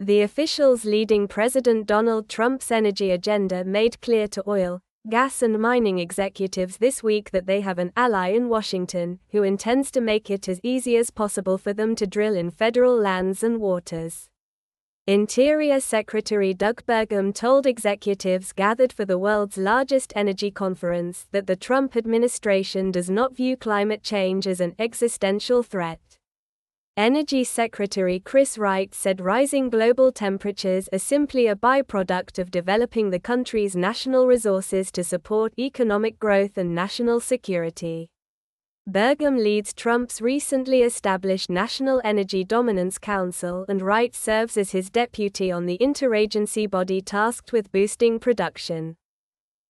The officials leading President Donald Trump's energy agenda made clear to oil, gas and mining executives this week that they have an ally in Washington, who intends to make it as easy as possible for them to drill in federal lands and waters. Interior Secretary Doug Burgum told executives gathered for the world's largest energy conference that the Trump administration does not view climate change as an existential threat. Energy Secretary Chris Wright said rising global temperatures are simply a byproduct of developing the country's national resources to support economic growth and national security. Burgum leads Trump's recently established National Energy Dominance Council, and Wright serves as his deputy on the interagency body tasked with boosting production.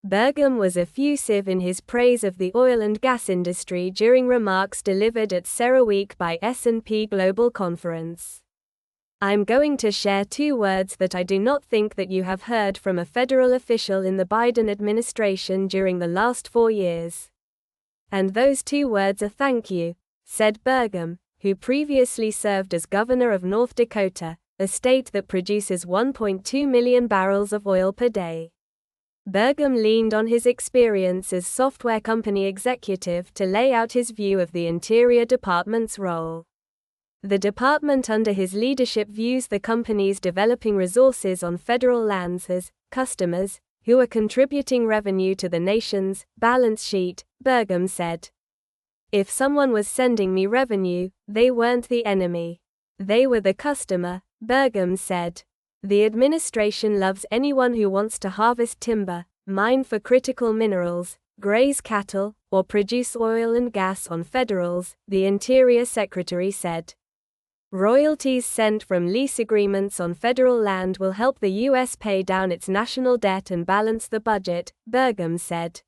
Burgum was effusive in his praise of the oil and gas industry during remarks delivered at CERAWeek by S&P Global Conference. "I'm going to share two words that I do not think that you have heard from a federal official in the Biden administration during the last 4 years. And those two words are thank you," said Burgum, who previously served as governor of North Dakota, a state that produces 1.2 million barrels of oil per day. Burgum leaned on his experience as software company executive to lay out his view of the Interior Department's role. The department under his leadership views the companies developing resources on federal lands as customers who are contributing revenue to the nation's balance sheet, Burgum said. "If someone was sending me revenue, they weren't the enemy. They were the customer," Burgum said. "The administration loves anyone who wants to harvest timber, mine for critical minerals, graze cattle, or produce oil and gas on federals," the Interior Secretary said. "Royalties sent from lease agreements on federal land will help the U.S. pay down its national debt and balance the budget," Burgum said.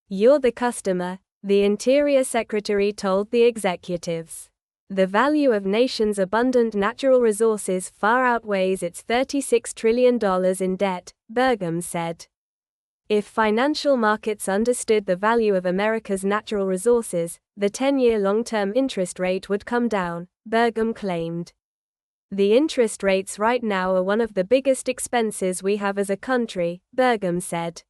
"You're the customer," the Interior Secretary told the executives. "The value of nation's abundant natural resources far outweighs its $36 trillion in debt," Burgum said. "If financial markets understood the value of America's natural resources, the 10-year long-term interest rate would come down," Burgum claimed. "The interest rates right now are one of the biggest expenses we have as a country," Burgum said.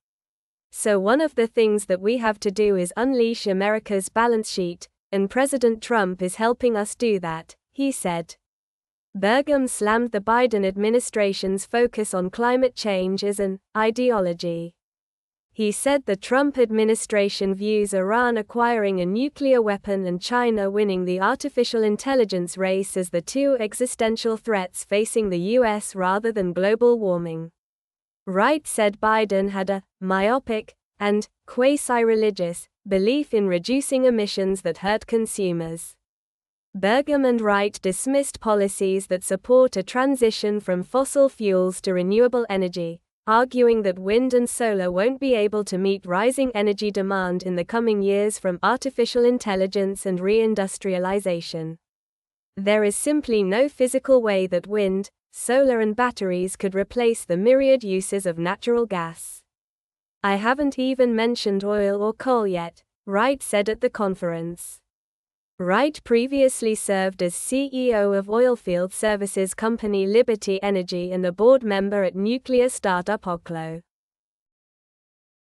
"So one of the things that we have to do is unleash America's balance sheet, and President Trump is helping us do that," he said. Burgum slammed the Biden administration's focus on climate change as an ideology. He said the Trump administration views Iran acquiring a nuclear weapon and China winning the artificial intelligence race as the two existential threats facing the U.S. rather than global warming. Wright said Biden had a myopic and quasi-religious belief in reducing emissions that hurt consumers. Burgum and Wright dismissed policies that support a transition from fossil fuels to renewable energy, arguing that wind and solar won't be able to meet rising energy demand in the coming years from artificial intelligence and reindustrialization. "There is simply no physical way that wind, solar and batteries could replace the myriad uses of natural gas. I haven't even mentioned oil or coal yet," Wright said at the conference. Wright previously served as CEO of oilfield services company Liberty Energy and a board member at nuclear startup Oklo.